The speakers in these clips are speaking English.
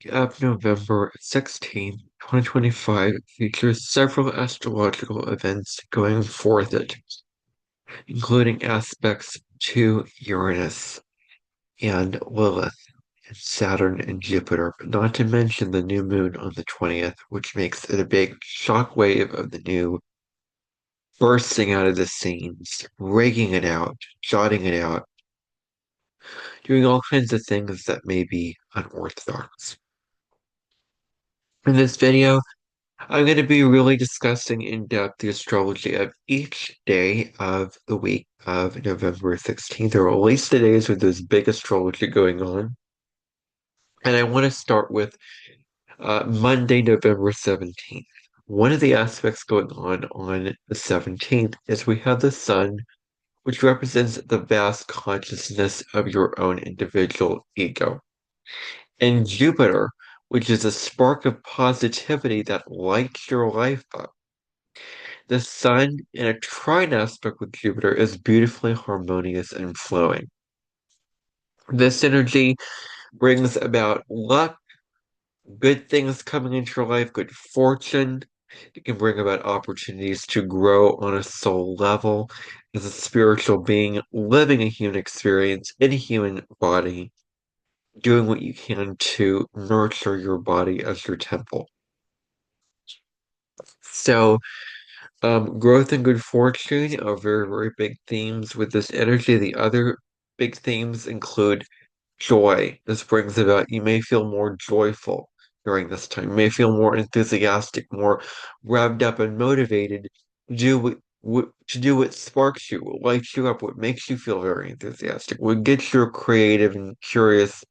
Of November 16th, 2025 features several astrological events going forth it, including aspects to Uranus and Lilith, and Saturn and Jupiter, but not to mention the new moon on the 20th, which makes it a big shock wave of the new bursting out of the scenes, raking it out, jotting it out, doing all kinds of things that may be unorthodox. In this video, I'm going to be really discussing in depth the astrology of each day of the week of November 16th, or at least the days with this big astrology going on. And I want to start with Monday, November 17th. One of the aspects going on the 17th is we have the sun, which represents the vast consciousness of your own individual ego, and Jupiter, which is a spark of positivity that lights your life up. The sun in a trine aspect with Jupiter is beautifully harmonious and flowing. This energy brings about luck, good things coming into your life, good fortune. It can bring about opportunities to grow on a soul level as a spiritual being, living a human experience in a human body, doing what you can to nurture your body as your temple. So, growth and good fortune are very, very big themes with this energy. The other big themes include joy. This brings about, you may feel more joyful during this time. You may feel more enthusiastic, more revved up and motivated to do to do what sparks you, what lights you up, what makes you feel very enthusiastic, what gets your creative and curious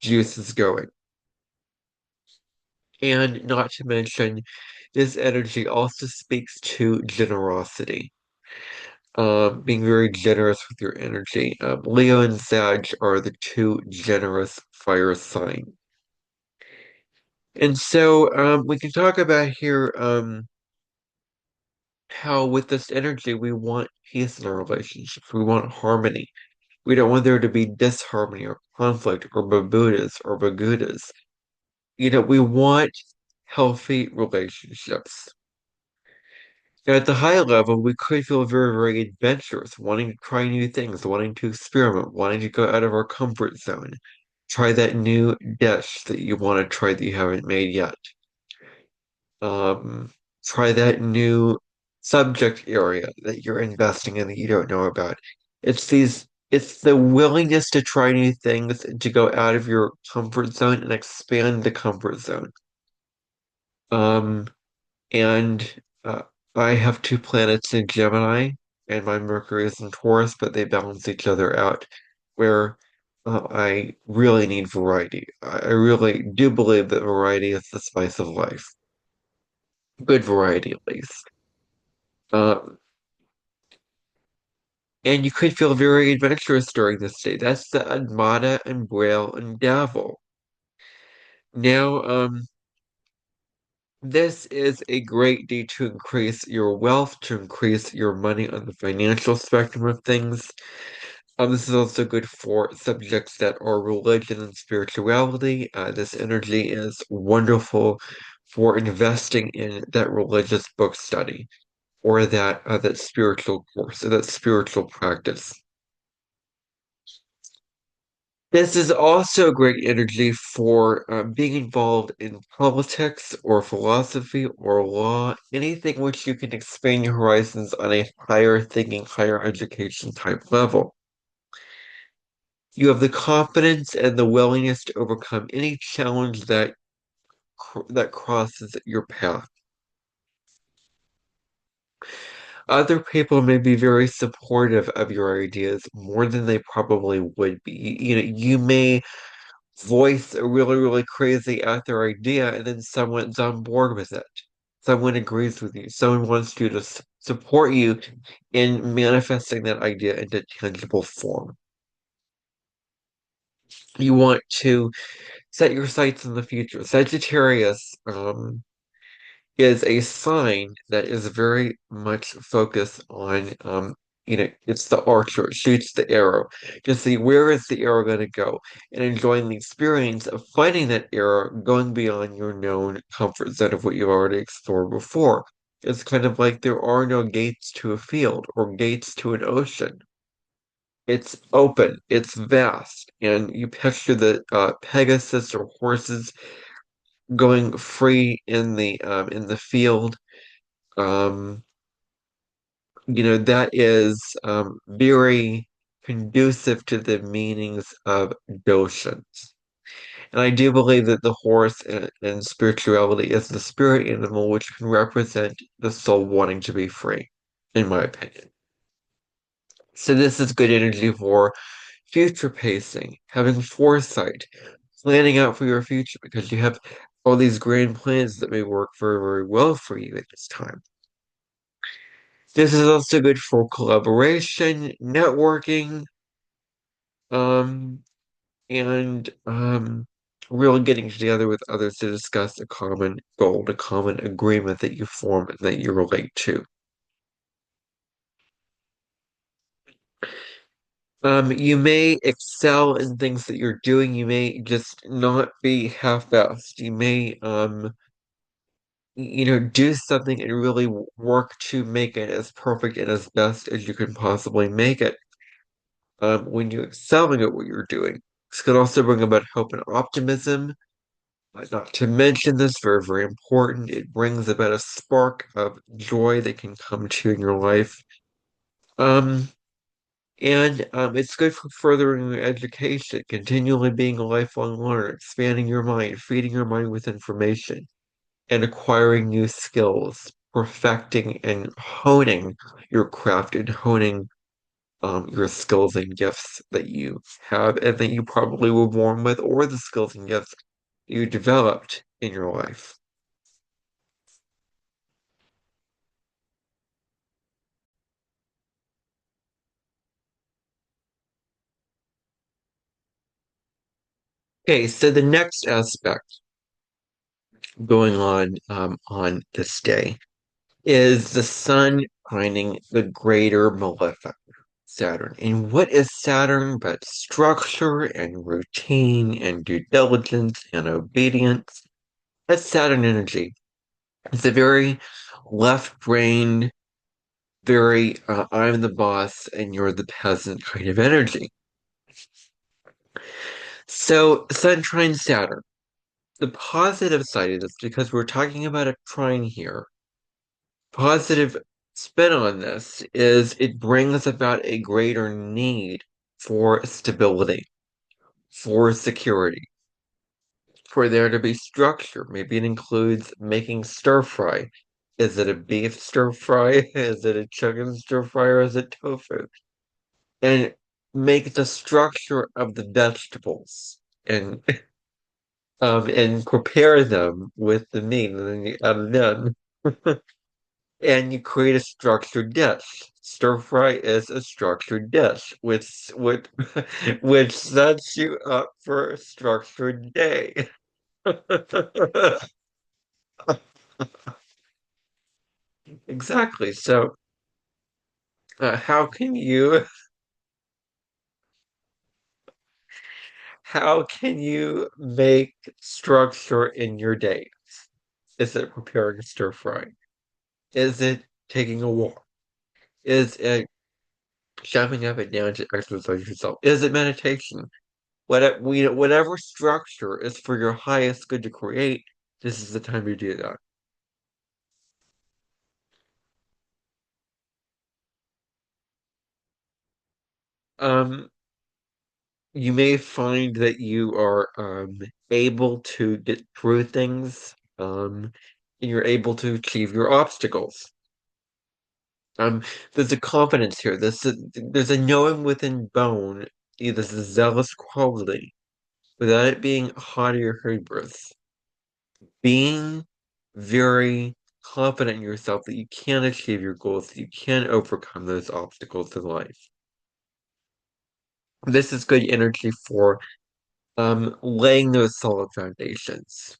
juices going. And not to mention, this energy also speaks to generosity, being very generous with your energy. Leo and Sag are the two generous fire signs. And so we can talk about here how with this energy we want peace in our relationships. We want harmony. We don't want there to be disharmony or conflict or babudas or bagudas. We want healthy relationships. Now, at the high level, we could feel very, very adventurous, wanting to try new things, wanting to experiment, wanting to go out of our comfort zone, try that new dish that you want to try that you haven't made yet. Um, Try that new subject area that you're investing in that you don't know about. It's the willingness to try new things and to go out of your comfort zone and expand the comfort zone. Um, and I have two planets in Gemini, and my Mercury is in Taurus, but they balance each other out, where I really need variety. I really do believe that variety is the spice of life. Good variety, at least. Um, and you could feel very adventurous during this day. That's the Admata and Braille and Davil. Now, this is a great day to increase your wealth, to increase your money on the financial spectrum of things. This is also good for subjects that are religion and spirituality. This energy is wonderful for investing in that religious book study or that spiritual course or that spiritual practice. This is also great energy for being involved in politics or philosophy or law, anything which you can expand your horizons on a higher thinking, higher education type level. You have the confidence and the willingness to overcome any challenge that crosses your path. Other people may be very supportive of your ideas more than they probably would be. You may voice a really, really crazy out there idea, and then someone's on board with it. Someone agrees with you. Someone wants you to support you in manifesting that idea into tangible form. You want to set your sights in the future. Sagittarius is a sign that is very much focused on it's the archer, shoots the arrow to see where is the arrow going to go, and enjoying the experience of finding that arrow going beyond your known comfort zone of what you've already explored before. It's kind of like there are no gates to a field or gates to an ocean. It's open, it's vast, and you picture the Pegasus or horses going free in the field. Um, that is very conducive to the meanings of notions. And I do believe that the horse in spirituality is the spirit animal, which can represent the soul wanting to be free, in my opinion. So this is good energy for future pacing, having foresight, planning out for your future because you have all these grand plans that may work very, very well for you at this time. This is also good for collaboration, networking, um, and really getting together with others to discuss a common goal, a common agreement that you form and that you relate to. You may excel in things that you're doing. You may just not be half-assed. You may, do something and really work to make it as perfect and as best as you can possibly make it. When you're excelling at what you're doing, this can also bring about hope and optimism. Not to mention this, very, very important. It brings about a spark of joy that can come to you in your life. Um, and it's good for furthering your education, continually being a lifelong learner, expanding your mind, feeding your mind with information, and acquiring new skills, perfecting and honing your craft and honing your skills and gifts that you have and that you probably were born with, or the skills and gifts you developed in your life. Okay, so the next aspect going on this day is the sun finding the greater malefic, Saturn. And what is Saturn but structure and routine and due diligence and obedience? That's Saturn energy. It's a very left-brained, very I'm the boss and you're the peasant kind of energy. So Sun trine Saturn. The positive side of this, because we're talking about a trine here, positive spin on this is it brings about a greater need for stability, for security, for there to be structure. Maybe it includes making stir fry. Is it a beef stir fry? Is it a chicken stir fry? Or is it tofu? And make the structure of the vegetables and prepare them with the meat, and then you add it in. And you create a structured dish. Stir fry is a structured dish, which which sets you up for a structured day. Exactly. So, how can you make structure in your day? Is it preparing a stir fry? Is it taking a walk? Is it jumping up and down to exercise yourself? Is it meditation? Whatever structure is for your highest good to create, this is the time to do that. Um, you may find that you are able to get through things, and you're able to achieve your obstacles. Um, there's a confidence here. There's a knowing within bone, there's a zealous quality, without it being haughty or hubris. Being very confident in yourself that you can achieve your goals, that you can overcome those obstacles in life. This is good energy for laying those solid foundations.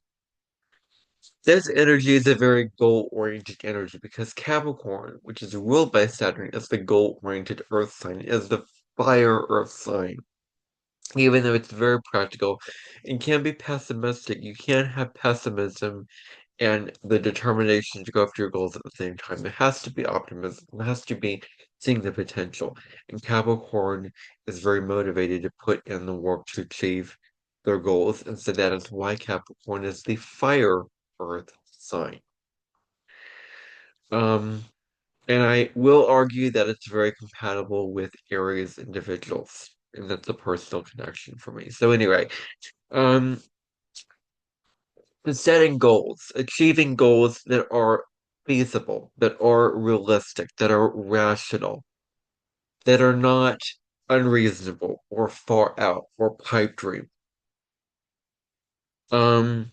This energy is a very goal-oriented energy because Capricorn, which is ruled by Saturn, is the goal-oriented earth sign, is the fire earth sign. Even though it's very practical and can be pessimistic, you can't have pessimism and the determination to go after your goals at the same time. There has to be optimism. There has to be seeing the potential. And Capricorn is very motivated to put in the work to achieve their goals. And so that is why Capricorn is the fire earth sign. Um, and I will argue that it's very compatible with Aries individuals. And that's a personal connection for me. So anyway, um, setting goals, achieving goals that are feasible, that are realistic, that are rational, that are not unreasonable or far out or pipe dream. Um,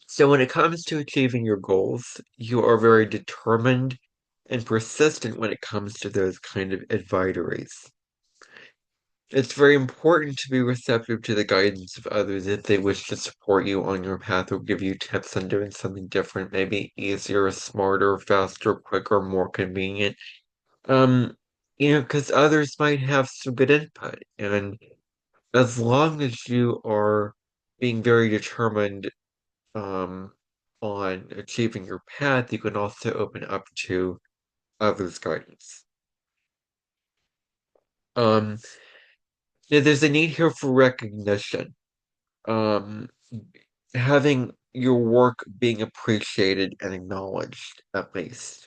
so when it comes to achieving your goals, you are very determined and persistent when it comes to those kind of advisories. It's very important to be receptive to the guidance of others if they wish to support you on your path or give you tips on doing something different, maybe easier, smarter, faster, quicker, more convenient. Um, because others might have some good input, and as long as you are being very determined, um, on achieving your path, you can also open up to others' guidance. Um, there's a need here for recognition. Um, having your work being appreciated and acknowledged, at least.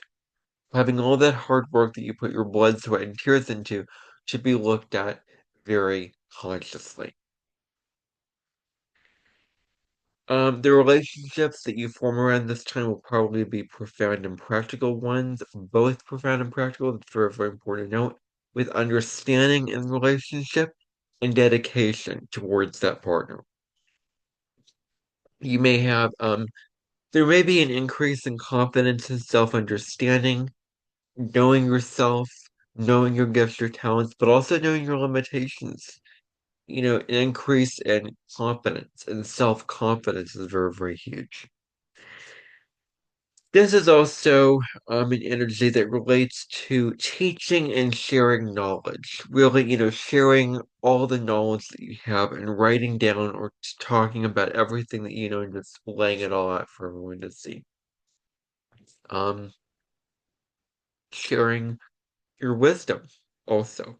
Having all that hard work that you put your blood, sweat, and tears into should be looked at very consciously. The relationships that you form around this time will probably be profound and practical ones, both profound and practical. That's very, very important to note, with understanding in the relationship and dedication towards that partner. You may have there may be an increase in confidence and self-understanding, knowing yourself, knowing your gifts, your talents, but also knowing your limitations. An increase in confidence and self-confidence is very, very huge. This is also an energy that relates to teaching and sharing knowledge. Really, sharing all the knowledge that you have and writing down or talking about everything that you know and just laying it all out for everyone to see. Um, sharing your wisdom also.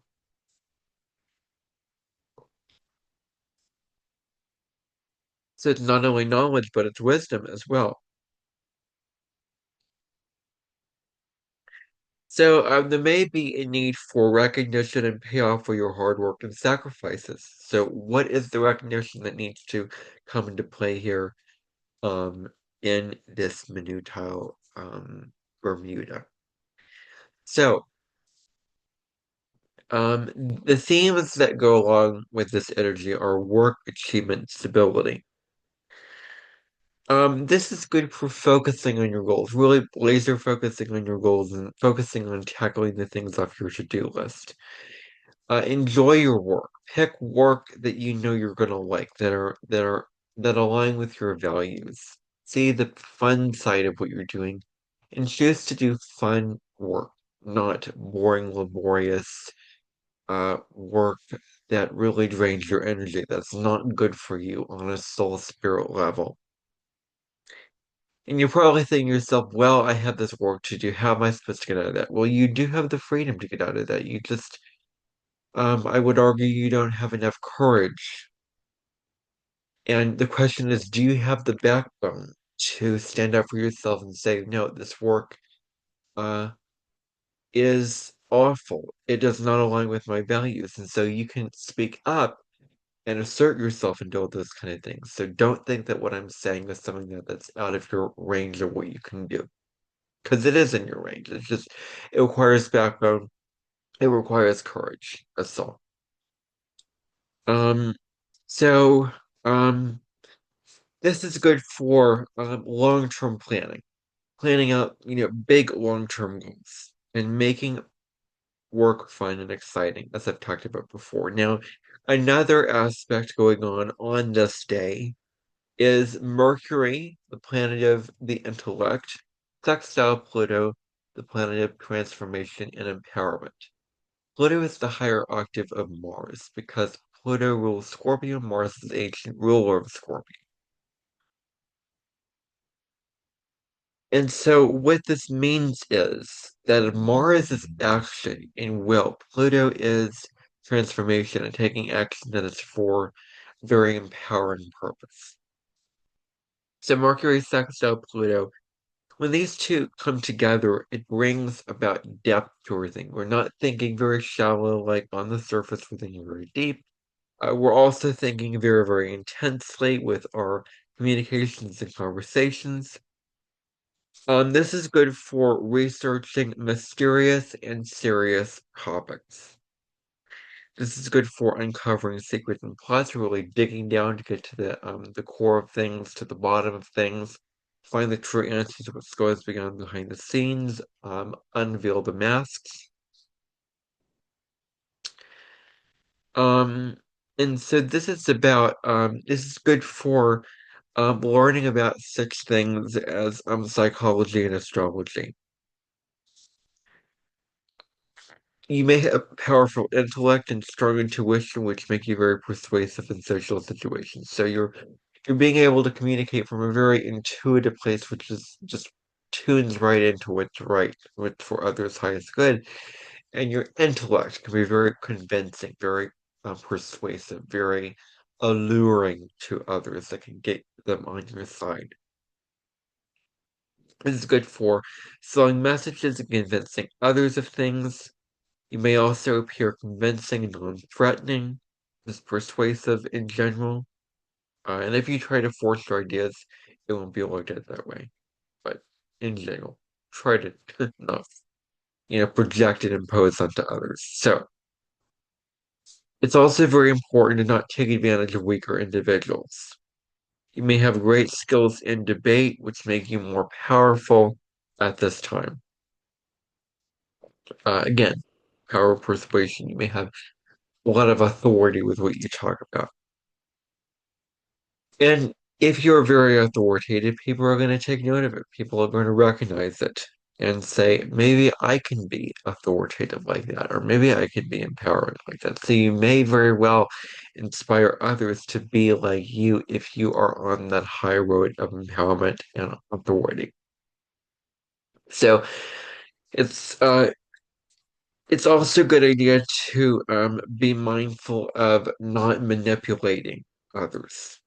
So it's not only knowledge, but it's wisdom as well. So there may be a need for recognition and payoff for your hard work and sacrifices. So what is the recognition that needs to come into play here in this minutile Bermuda? So the themes that go along with this energy are work, achievement, stability. This is good for focusing on your goals, really laser focusing on your goals and focusing on tackling the things off your to-do list. Enjoy your work. Pick work that you know you're gonna like, that align with your values. See the fun side of what you're doing, and choose to do fun work, not boring, laborious, work that really drains your energy. That's not good for you on a soul spirit level. And you're probably thinking to yourself, well, I have this work to do. How am I supposed to get out of that? Well, you do have the freedom to get out of that. You just, I would argue you don't have enough courage. And the question is, do you have the backbone to stand up for yourself and say, no, this work, uh, is awful. It does not align with my values. And so you can speak up and assert yourself and do all those kind of things. So don't think that what I'm saying is something that's out of your range of what you can do. Because it is in your range. It's just it requires backbone. It requires courage. That's all. Um, so this is good for long-term planning, planning out big long-term goals, and making work fun and exciting, as I've talked about before. Now, another aspect going on this day is Mercury, the planet of the intellect, sextile Pluto, the planet of transformation and empowerment. Pluto is the higher octave of Mars because Pluto rules Scorpio. Mars is the ancient ruler of Scorpio. And so what this means is that Mars is action and will. Pluto is transformation and taking action that is for very empowering purpose. So Mercury sextile Pluto, when these two come together, it brings about depth to everything. We're not thinking very shallow, like on the surface, we're thinking very deep. We're also thinking very, very intensely with our communications and conversations. This is good for researching mysterious and serious topics. This is good for uncovering secrets and plots, really digging down to get to the core of things, to the bottom of things, find the true answers to what goes beyond behind the scenes, unveil the masks. Um, and so this is good for learning about such things as psychology and astrology. You may have powerful intellect and strong intuition, which make you very persuasive in social situations. So you're being able to communicate from a very intuitive place, which is just tunes right into what's right, what's for others' highest good. And your intellect can be very convincing, very persuasive, very alluring to others that can get them on your side. This is good for selling messages and convincing others of things. You may also appear convincing and non-threatening, just persuasive in general. And if you try to force your ideas, it won't be looked at that way. But in general, try to not, project and impose onto others. So it's also very important to not take advantage of weaker individuals. You may have great skills in debate, which make you more powerful at this time. Again, power of persuasion. You may have a lot of authority with what you talk about. And if you're very authoritative, people are going to take note of it. People are going to recognize it and say, maybe I can be authoritative like that, or maybe I can be empowering like that. So you may very well inspire others to be like you if you are on that high road of empowerment and authority. So it's uh it's also a good idea to be mindful of not manipulating others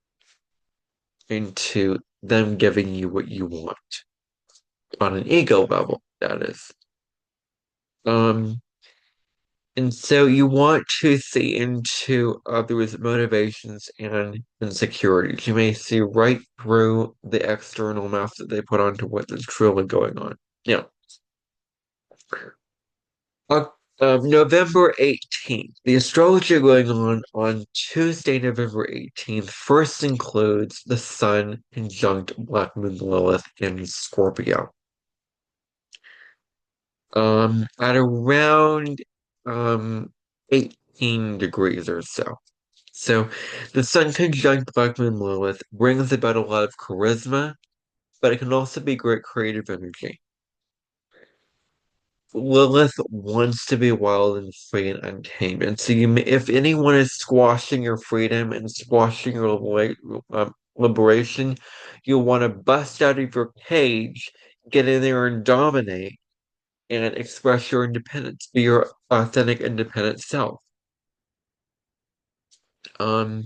into them giving you what you want on an ego level, that is. Um, and so you want to see into others' motivations and insecurities. You may see right through the external mask that they put onto what is truly going on. Now, uh, November 18th, the astrology going on Tuesday, November 18th, first includes the Sun conjunct Black Moon Lilith in Scorpio. At around um 18 degrees or so. So the Sun conjunct Black Moon Lilith brings about a lot of charisma, but it can also be great creative energy. Lilith wants to be wild and free and untamed, and so if anyone is squashing your freedom and squashing your liberation, you want to bust out of your cage, get in there and dominate and express your independence, be your authentic, independent self. Um,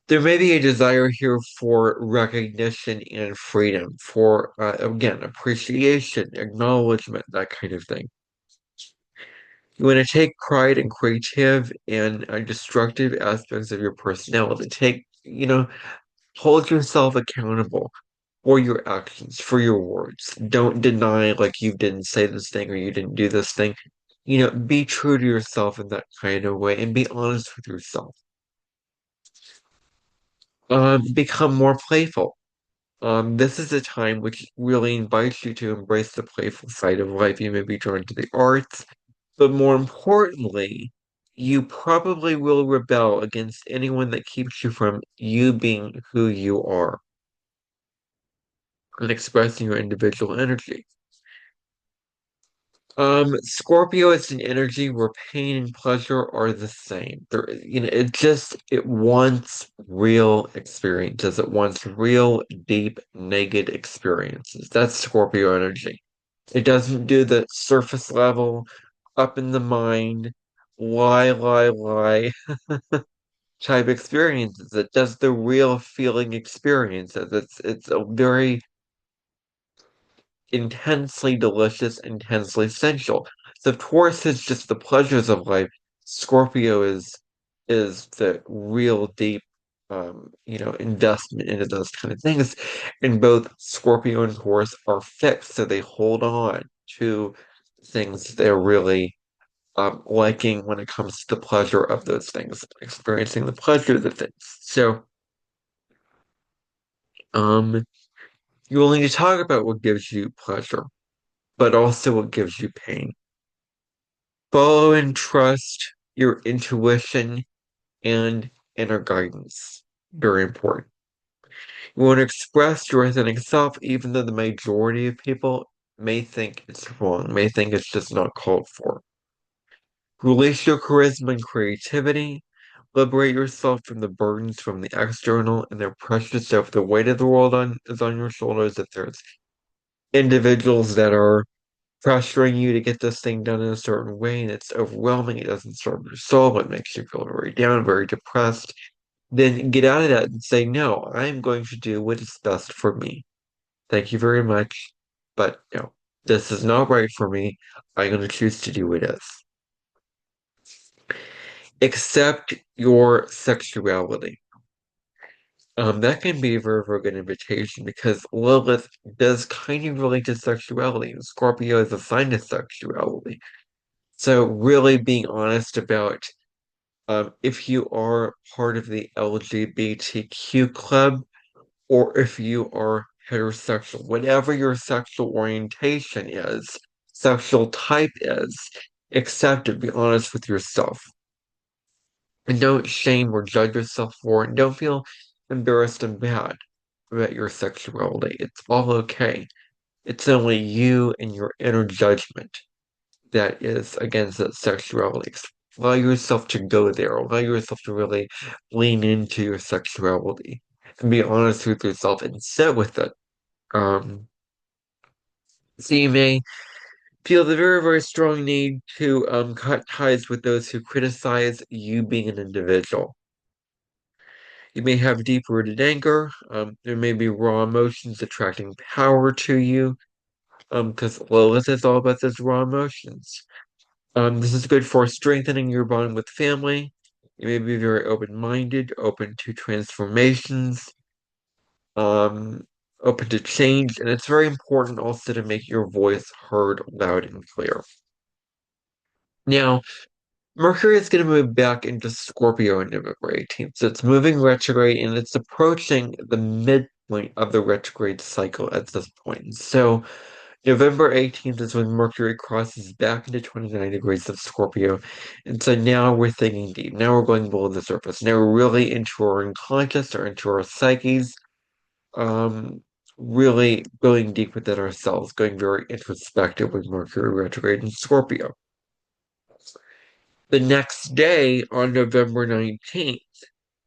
there may be a desire here for recognition and freedom, for, again, appreciation, acknowledgement, that kind of thing. You want to take pride in creative and destructive aspects of your personality. Hold yourself accountable for your actions, for your words. Don't deny like you didn't say this thing or you didn't do this thing. Be true to yourself in that kind of way and be honest with yourself. Become more playful. This is a time which really invites you to embrace the playful side of life. You may be drawn to the arts, but more importantly, You probably will rebel against anyone that keeps you from you being who you are and expressing your individual energy. Scorpio is an energy where pain and pleasure are the same. It wants real experiences. It wants real, deep, naked experiences. That's Scorpio energy. It doesn't do the surface level, up in the mind, lie type experiences. It does the real feeling experiences. It's a very intensely delicious, intensely sensual. So Taurus is just the pleasures of life. Scorpio is the real deep investment into those kind of things. And both Scorpio and Taurus are fixed, so they hold on to things they're really liking when it comes to the pleasure of those things, experiencing the pleasure of the things. So um you will need to talk about what gives you pleasure, but also what gives you pain. Follow and trust your intuition and inner guidance. Very important. You want to express your authentic self, even though the majority of people may think it's wrong, may think it's just not called for. Release your charisma and creativity. Liberate yourself from the burdens from the external and their pressures. So if the weight of the world is on your shoulders, if there's individuals that are pressuring you to get this thing done in a certain way and it's overwhelming, it doesn't serve your soul, it makes you feel very down, very depressed, then get out of that and say, no, I'm going to do what is best for me. Thank you very much, but no, this is not right for me. I'm going to choose to do what is. Accept your sexuality. That can be a very, very good invitation because Lilith does kind of relate to sexuality, and Scorpio is a sign of sexuality. So really being honest about if you are part of the LGBTQ club or if you are heterosexual, whatever your sexual orientation is, sexual type is, accept it, be honest with yourself. And don't shame or judge yourself for it. Don't feel embarrassed and bad about your sexuality. It's all okay. It's only you and your inner judgment that is against that sexuality. Allow yourself to go there. Allow yourself to really lean into your sexuality and be honest with yourself and sit with it. Um, so you may feel the very, very strong need to cut ties with those who criticize you being an individual. You may have deep-rooted anger. There may be raw emotions attracting power to you. Because Lilith is all about those raw emotions. This is good for strengthening your bond with family. You may be very open-minded, open to transformations, um, open to change, and it's very important also to make your voice heard loud and clear. Now, Mercury is going to move back into Scorpio on November 18th, so it's moving retrograde and it's approaching the midpoint of the retrograde cycle at this point. So, November 18th is when Mercury crosses back into 29 degrees of Scorpio. And so now we're thinking deep. Now we're going below the surface. Now we're really into our unconscious or into our psyches. Um, really going deep within ourselves, going very introspective with Mercury retrograde in Scorpio. The next day on November 19th,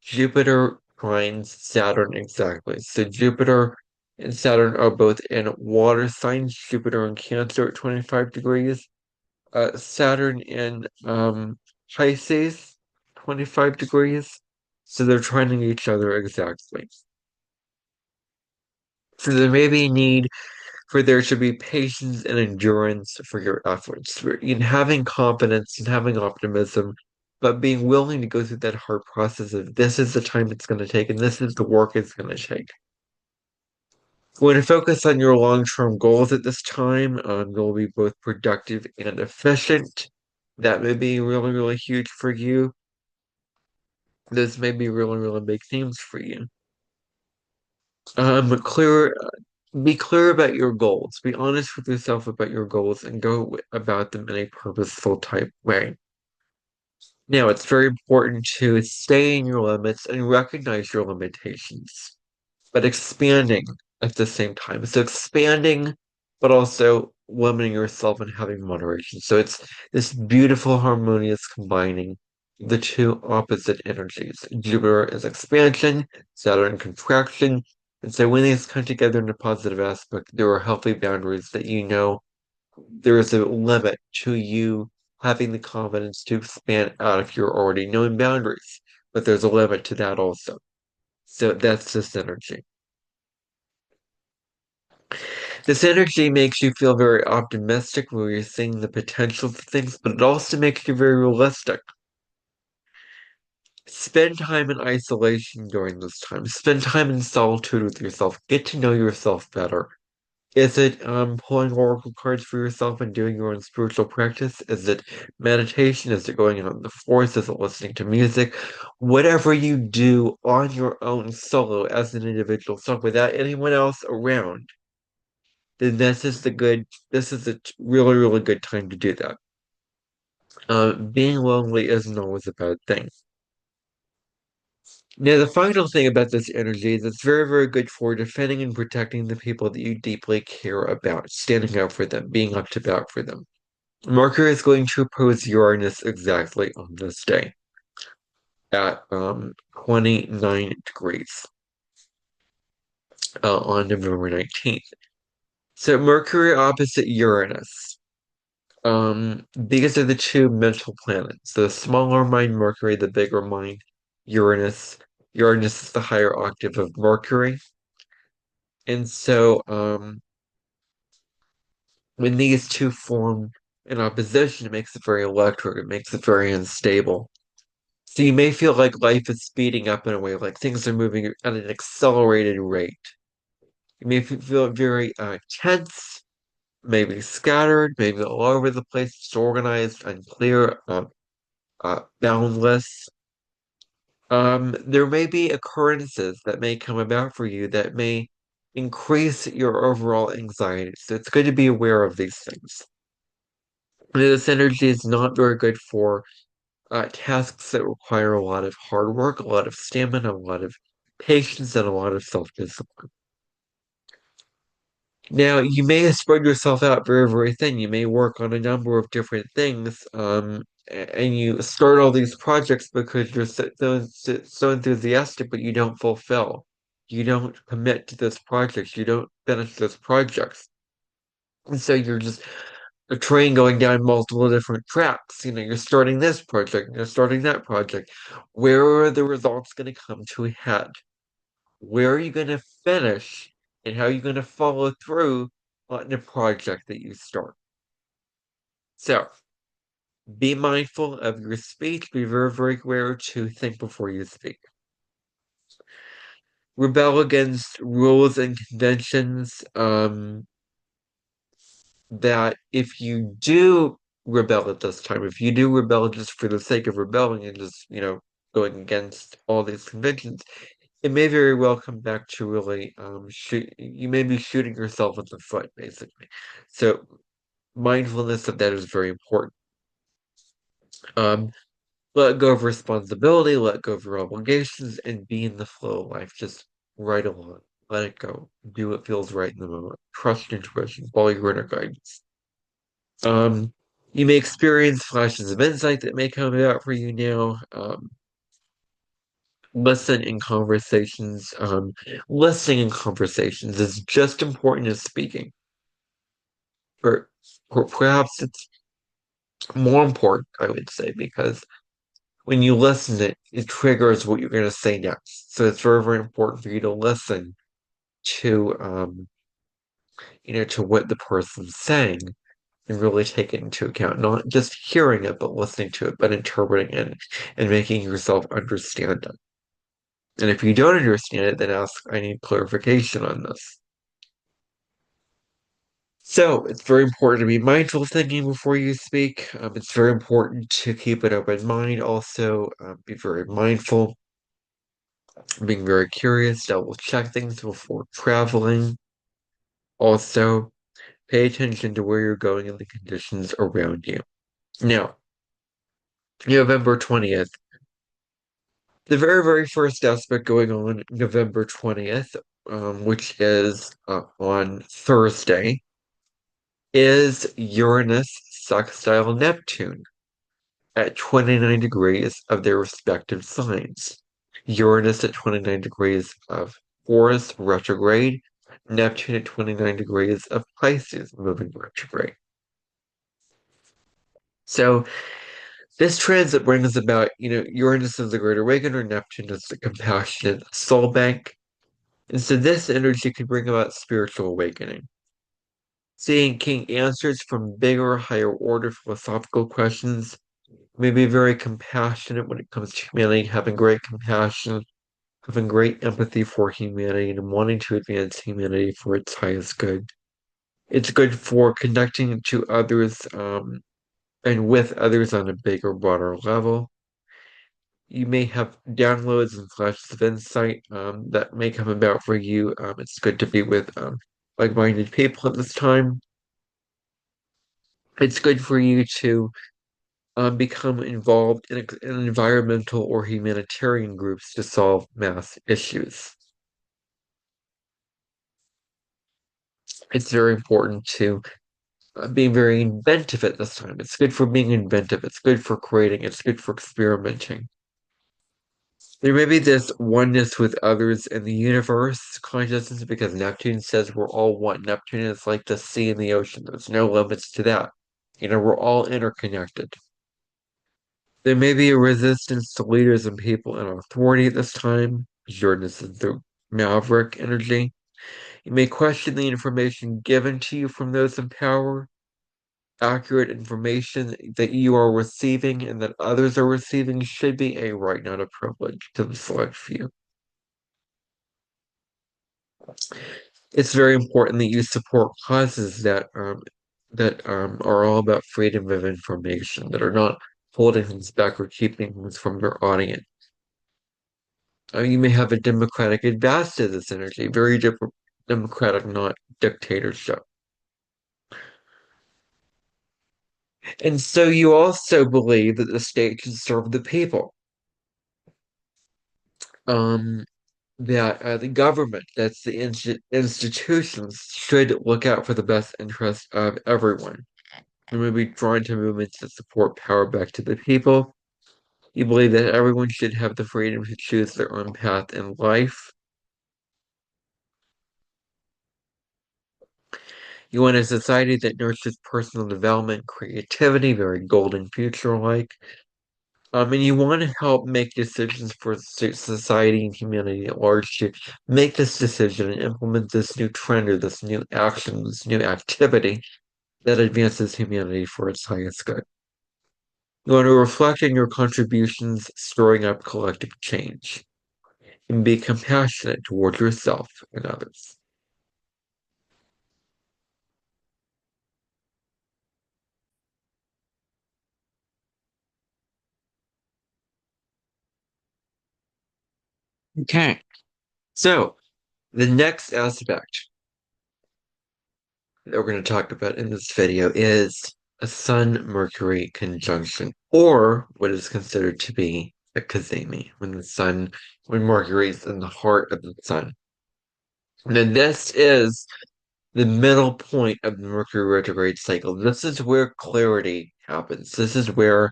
Jupiter trines Saturn exactly. So Jupiter and Saturn are both in water signs. Jupiter in Cancer at 25 degrees. Saturn in Pisces, 25 degrees. So they're trining each other exactly. So there may be a need for there to be patience and endurance for your efforts, in having confidence and having optimism, but being willing to go through that hard process of this is the time it's going to take and this is the work it's going to take. When you focus on your long-term goals at this time, you'll be both productive and efficient. That may be really, really huge for you. Those may be really, really big themes for you. Clear Be clear about your goals. Be honest with yourself about your goals and go about them in a purposeful type way. Now, it's very important to stay in your limits and recognize your limitations, but expanding at the same time. So expanding, but also limiting yourself and having moderation. So it's this beautiful, harmonious combining the two opposite energies. Jupiter is expansion, Saturn contraction. And so when these come together in a positive aspect, there are healthy boundaries that you know there is a limit to you having the confidence to expand out if you're already knowing boundaries. But there's a limit to that also. So that's this energy. This energy makes you feel very optimistic where you're seeing the potential for things, but it also makes you very realistic. Spend time in isolation during this time. Spend time in solitude with yourself. Get to know yourself better. Is it pulling oracle cards for yourself and doing your own spiritual practice? Is it meditation? Is it going out in the forest? Is it listening to music? Whatever you do on your own solo as an individual self without anyone else around, then this is a really, really good time to do that. Being lonely isn't always a bad thing. Now, the final thing about this energy is it's very, very good for defending and protecting the people that you deeply care about, standing up for them, being up to bat for them. Mercury is going to oppose Uranus exactly on this day at 29 degrees on November 19th. So Mercury opposite Uranus. These are the two mental planets. The smaller mind Mercury, the bigger mind Uranus. Uranus is the higher octave of Mercury. And so when these two form in opposition, it makes it very electric, it makes it very unstable. So you may feel like life is speeding up in a way, like things are moving at an accelerated rate. You may feel very tense, maybe scattered, maybe all over the place, disorganized, unclear, boundless. There may be occurrences that may come about for you that may increase your overall anxiety. So it's good to be aware of these things. This energy is not very good for tasks that require a lot of hard work, a lot of stamina, a lot of patience, and a lot of self-discipline. Now, you may spread yourself out very, very thin. You may work on a number of different things, and you start all these projects because you're so enthusiastic, but you don't fulfill. You don't commit to this project. You don't finish this project. And so you're just a train going down multiple different tracks. You know, you're starting this project, you're starting that project. Where are the results going to come to a head? Where are you going to finish? And how are you going to follow through on the project that you start? So, be mindful of your speech. Be very, very aware to think before you speak. Rebel against rules and conventions. That if you do rebel at this time, if you do rebel just for the sake of rebelling and just, going against all these conventions, it may very well come back to really you may be shooting yourself in the foot, basically. So mindfulness of that is very important. Um, let go of responsibility, let go of your obligations, and be in the flow of life. Just right along. Let it go. Do what feels right in the moment. Trust intuition. Follow your inner guidance. Um, you may experience flashes of insight that may come about for you now. Listen in conversations. Listening in conversations is just important as speaking, or perhaps it's more important, I would say, because when you listen, it triggers what you're going to say next. So it's very, very important for you to listen to, to what the person's saying and really take it into account, not just hearing it, but listening to it, but interpreting it and making yourself understand it. And if you don't understand it, then ask, I need clarification on this. So it's very important to be mindful of thinking before you speak. It's very important to keep an open mind. Also, be very mindful, being very curious, double check things before traveling. Also, pay attention to where you're going and the conditions around you. Now, November 20th. The very, very first aspect going on November 20th, which is on Thursday, is Uranus sextile Neptune at 29 degrees of their respective signs. Uranus at 29 degrees of Taurus retrograde, Neptune at 29 degrees of Pisces moving retrograde. So this transit brings about, Uranus is the great awakener, Neptune is the compassionate soul bank. And so this energy could bring about spiritual awakening. Seeing king answers from bigger, higher order philosophical questions, may be very compassionate when it comes to humanity, having great compassion, having great empathy for humanity, and wanting to advance humanity for its highest good. It's good for connecting to others and with others on a bigger, broader level. You may have downloads and flashes of insight that may come about for you. It's good to be with like-minded people at this time. It's good for you to become involved in environmental or humanitarian groups to solve mass issues. It's very important to be very inventive at this time. It's good for being inventive. It's good for creating. It's good for experimenting. There may be this oneness with others in the universe consciousness because Neptune says we're all one. Neptune is like the sea and the ocean. There's no limits to that. We're all interconnected. There may be a resistance to leaders and people in authority at this time. Uranus is the maverick energy. You may question the information given to you from those in power. Accurate information that you are receiving and that others are receiving should be a right, not a privilege to the select few. It's very important that you support causes that are all about freedom of information, that are not holding things back or keeping things from their audience. You may have a democratic advance to this energy, very democratic, not dictatorship. And so you also believe that the state should serve the people. Um, that the government, that's the institutions, should look out for the best interest of everyone. And may be drawn to movements that support power back to the people. You believe that everyone should have the freedom to choose their own path in life. You want a society that nurtures personal development, creativity, very golden future-like. And you want to help make decisions for society and humanity at large to make this decision and implement this new trend or this new action, this new activity that advances humanity for its highest good. You want to reflect on your contributions, stirring up collective change, and be compassionate toward yourself and others. Okay, so the next aspect that we're going to talk about in this video is a Sun-Mercury conjunction, or what is considered to be a cazimi, when Mercury is in the heart of the Sun. Now, this is the middle point of the Mercury retrograde cycle. This is where clarity happens. This is where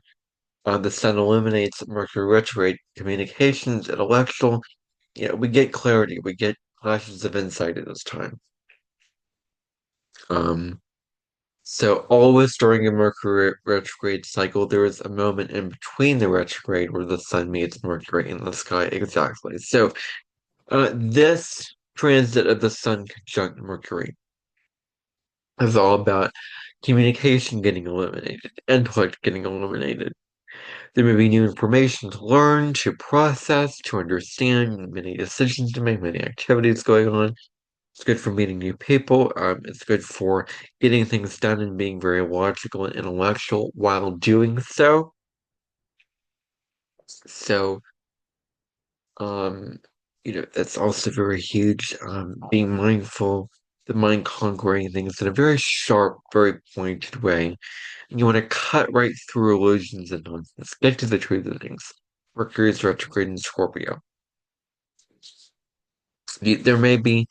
the Sun illuminates Mercury retrograde communications, intellectual. We get clarity. We get flashes of insight at this time. Um, So always during a Mercury retrograde cycle, there is a moment in between the retrograde where the sun meets Mercury in the sky exactly. So this transit of the sun conjunct Mercury is all about communication getting eliminated, intellect getting eliminated. There may be new information to learn, to process, to understand, many decisions to make, many activities going on. It's good for meeting new people. It's good for getting things done and being very logical and intellectual while doing so. So, um, that's also very huge. Being mindful the mind conquering things in a very sharp, very pointed way. And you want to cut right through illusions and nonsense. Get to the truth of things. Mercury is retrograde in Scorpio. There may be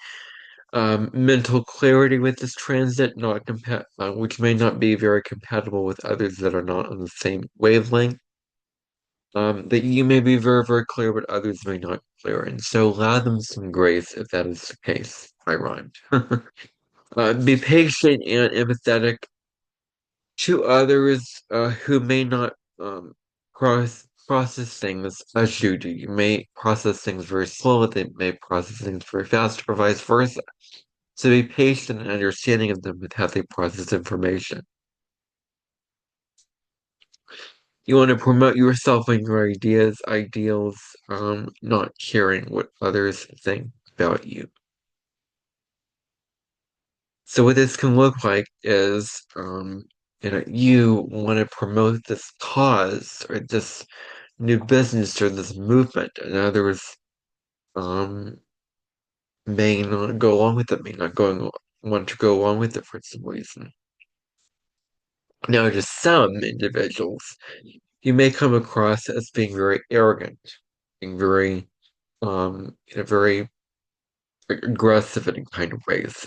mental clarity with this transit, which may not be very compatible with others that are not on the same wavelength. That you may be very, very clear, but others may not be clear. And so allow them some grace if that is the case. I rhymed. Be patient and empathetic to others who may not process things as you do. You may process things very slowly, they may process things very fast, or vice versa. So be patient and understanding of them with how they process information. You want to promote yourself and your ideas, ideals, not caring what others think about you. So what this can look like is, you want to promote this cause or this new business or this movement, and others, um, may not go along with it, may not want to go along with it for some reason. Now, to some individuals, you may come across as being very arrogant, being very, very aggressive in kind of ways.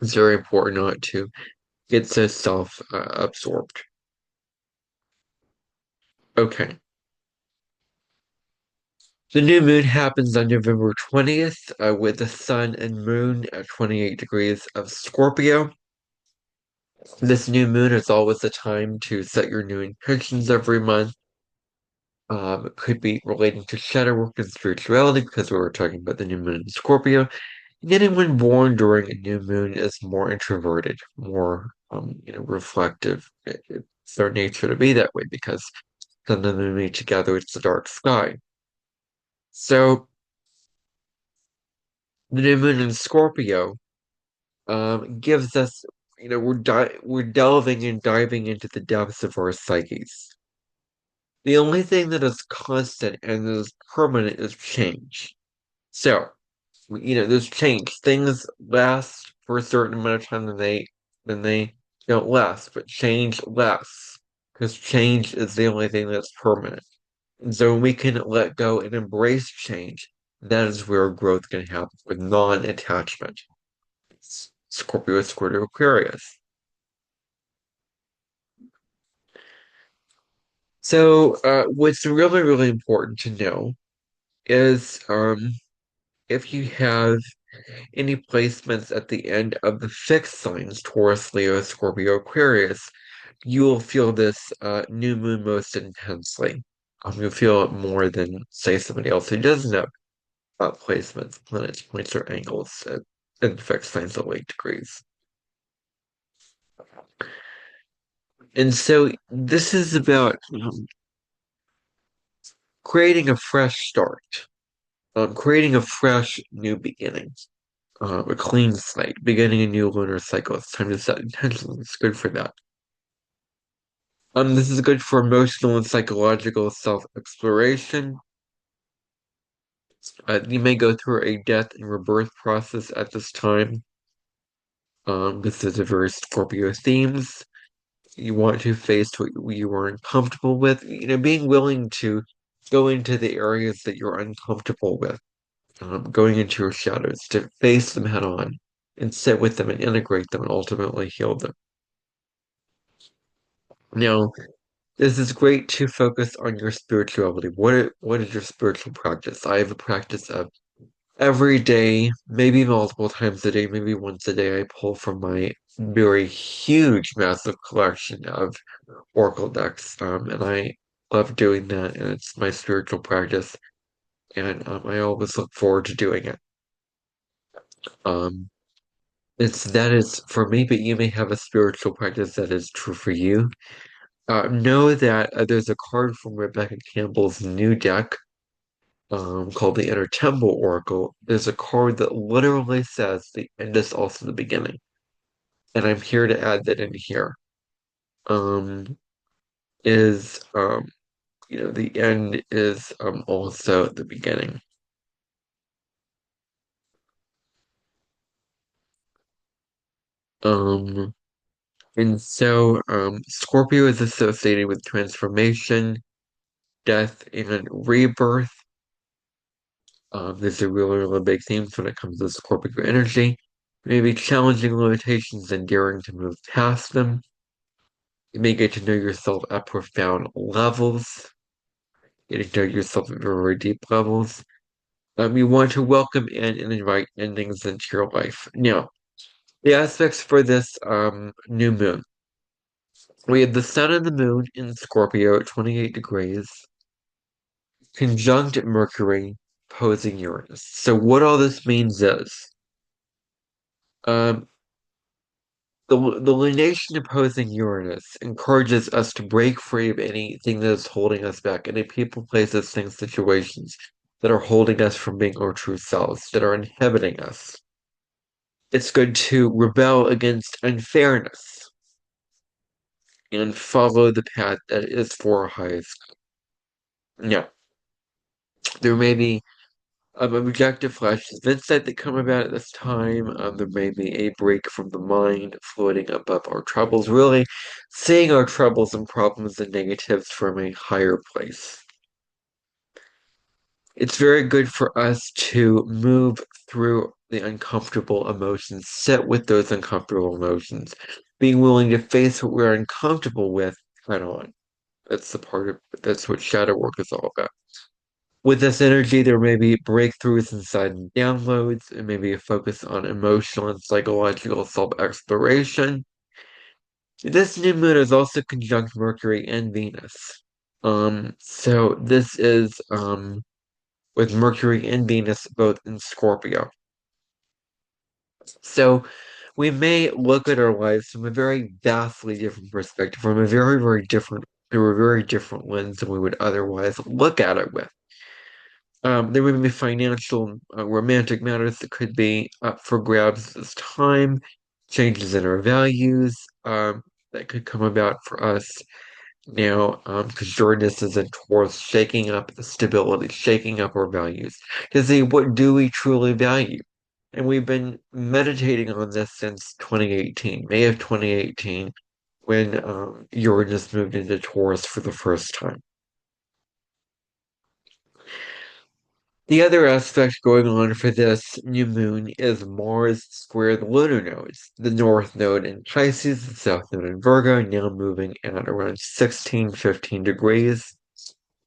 It's very important not to get so absorbed. Okay. The new moon happens on November 20th, with the sun and moon at 28 degrees of Scorpio. This new moon is always the time to set your new intentions every month. It could be relating to shadow work and spirituality because we were talking about the new moon in Scorpio. And anyone born during a new moon is more introverted, more reflective. It's their nature to be that way because sun and moon meet together, it's the dark sky. So the new moon in Scorpio gives us, we're delving and diving into the depths of our psyches. The only thing that is constant and that is permanent is change. So, there's change. Things last for a certain amount of time, then they don't last, but change lasts because change is the only thing that's permanent. And so when we can let go and embrace change, that is where growth can happen with non-attachment. Scorpio, Aquarius. So, what's really, really important to know is, if you have any placements at the end of the fixed signs, Taurus, Leo, Scorpio, Aquarius, you will feel this new moon most intensely. You'll feel it more than, say, somebody else who doesn't have placements, planets, points, or angles in fixed signs at late degrees. And so this is about creating a fresh start, creating a fresh new beginning, a clean slate, beginning a new lunar cycle. It's time to set intentions. It's good for that. This is good for emotional and psychological self-exploration. You may go through a death and rebirth process at this time. This is a very Scorpio themes. You want to face what you are uncomfortable with. Being willing to go into the areas that you're uncomfortable with, going into your shadows, to face them head on and sit with them and integrate them and ultimately heal them. Now, this is great to focus on your spirituality. What is your spiritual practice? I have a practice of every day, maybe multiple times a day, maybe once a day, I pull from my very huge, massive collection of Oracle decks. And I love doing that, and it's my spiritual practice, and I always look forward to doing it. Um, that is for me, but you may have a spiritual practice that is true for you. Know that there's a card from Rebecca Campbell's new deck, called the Inner Temple Oracle. There's a card that literally says the end is also the beginning, and I'm here to add that in here. Um, is the end is also the beginning. Um, Scorpio is associated with transformation, death, and rebirth. These are really, really big themes when it comes to Scorpio energy. Maybe challenging limitations and daring to move past them. You may get to know yourself at profound levels, getting to know yourself at very, very deep levels. You want to welcome in and invite endings into your life. Now, the aspects for this new moon. We have the sun and the moon in Scorpio at 28 degrees, conjunct Mercury, opposing Uranus. So what all this means is um, the lunation opposing Uranus encourages us to break free of anything that is holding us back, any people, places, things, situations that are holding us from being our true selves, that are inhibiting us. It's good to rebel against unfairness and follow the path that is for our highest. Now, there may be objective flashes of insight that come about at this time. There may be a break from the mind floating above our troubles, really seeing our troubles and problems and negatives from a higher place. It's very good for us to move through the uncomfortable emotions, sit with those uncomfortable emotions, being willing to face what we're uncomfortable with head on. That's what shadow work is all about. With this energy, there may be breakthroughs inside and downloads, and maybe a focus on emotional and psychological self-exploration. This new moon is also conjunct Mercury and Venus. So this is with Mercury and Venus both in Scorpio. So we may look at our lives from a very vastly different perspective, from a very, very different, through a very different lens than we would otherwise look at it with. There may be financial, romantic matters that could be up for grabs this time, changes in our values that could come about for us now, because Uranus is in Taurus, shaking up the stability, shaking up our values. To see what do we truly value? And we've been meditating on this since 2018, May of 2018, when Uranus moved into Taurus for the first time. The other aspect going on for this new moon is Mars square the lunar nodes, the north node in Pisces, the south node in Virgo, now moving at around 16, 15 degrees.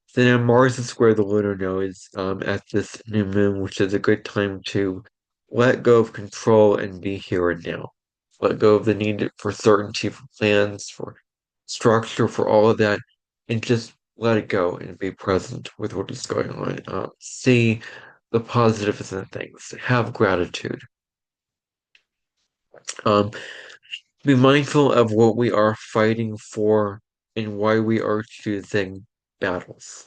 So now Mars is square the lunar nodes at this new moon, which is a good time to let go of control and be here and now. Let go of the need for certainty, for plans, for structure, for all of that, and just let it go and be present with what is going on. See the positives in things. Have gratitude. Um, be mindful of what we are fighting for and why we are choosing battles.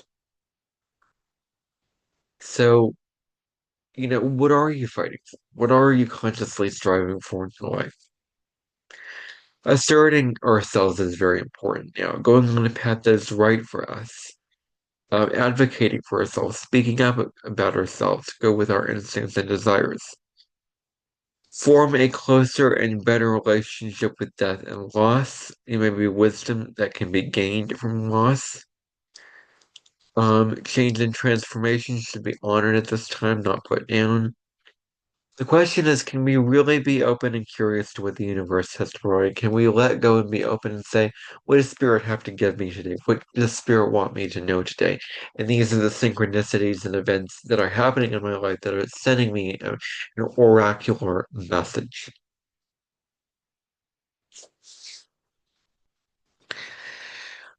So, what are you fighting for? What are you consciously striving for in your life? Asserting ourselves is very important now. Going on a path that is right for us. Advocating for ourselves, speaking up about ourselves, go with our instincts and desires. Form a closer and better relationship with death and loss. It may be wisdom that can be gained from loss. Change and transformation should be honored at this time, not put down. The question is, can we really be open and curious to what the universe has to provide? Can we let go and be open and say, what does Spirit have to give me today? What does Spirit want me to know today? And these are the synchronicities and events that are happening in my life that are sending me an oracular message.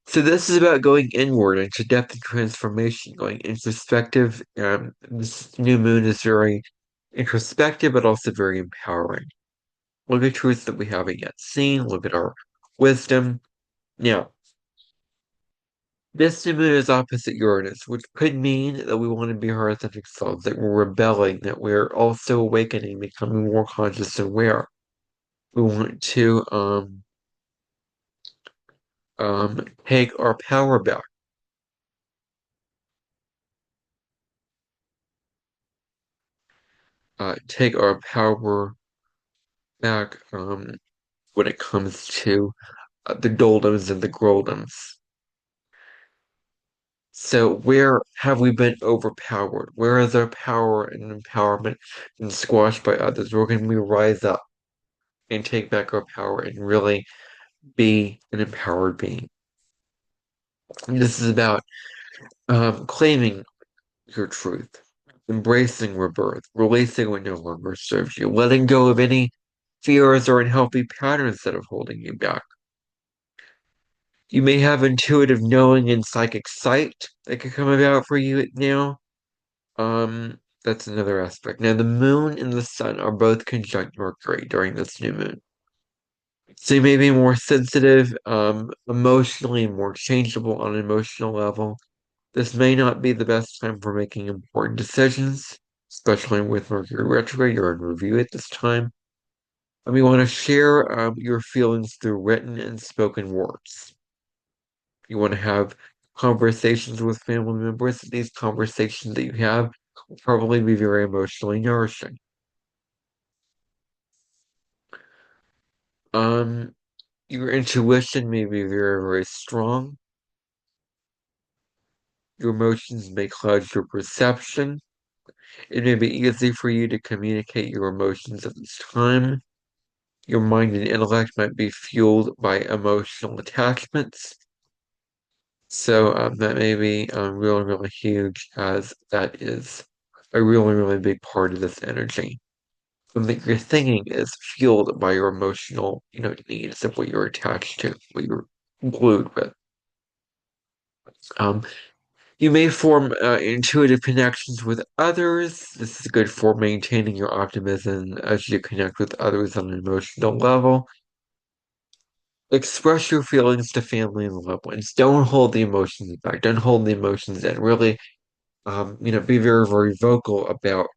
So this is about going inward into depth and transformation, going introspective. This new moon is very introspective, but also very empowering. Look at truths that we haven't yet seen. Look at our wisdom. Now, this new moon is opposite Uranus, which could mean that we want to be our authentic selves, that we're rebelling, that we're also awakening, becoming more conscious and aware. We want to take our power back, take our power back. when it comes to the doldums and the groldums. So where have we been overpowered? Where has our power and empowerment been squashed by others? Where can we rise up and take back our power and really be an empowered being? And this is about claiming your truth, embracing rebirth, releasing what no longer serves you, letting go of any fears or unhealthy patterns that are holding you back. You may have intuitive knowing and psychic sight that could come about for you now. That's another aspect. Now, the moon and the sun are both conjunct Mercury during this new moon. So you may be more sensitive, emotionally more changeable on an emotional level. This may not be the best time for making important decisions, especially with Mercury retrograde. You're in review at this time. You want to share your feelings through written and spoken words. You want to have conversations with family members. These conversations that you have will probably be very emotionally nourishing. Um, your intuition may be very, very strong. Your emotions may cloud your perception. It may be easy for you to communicate your emotions at this time. Your mind and intellect might be fueled by emotional attachments. So that may be really, really huge, as that is a really, really big part of this energy. And that your thinking is fueled by your emotional, needs of what you're attached to, what you're glued with. Um, you may form intuitive connections with others. This is good for maintaining your optimism as you connect with others on an emotional level. Express your feelings to family and loved ones. Don't hold the emotions back. Don't hold the emotions in. Really, be very, very vocal about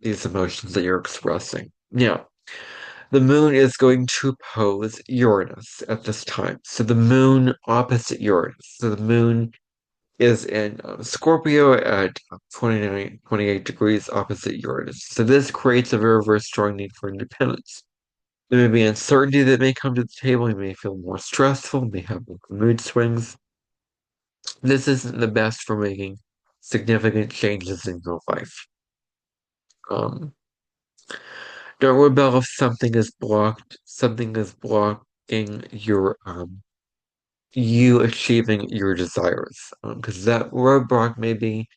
these emotions that you're expressing. Now, the moon is going to oppose Uranus at this time. So the moon opposite Uranus. So the moon is in Scorpio at 28 degrees opposite Uranus. So this creates a very, very strong need for independence. There may be uncertainty that may come to the table. You may feel more stressful, may have mood swings. This isn't the best for making significant changes in your life. Um, don't rebel if something is blocking you achieving your desires. Because that roadblock may be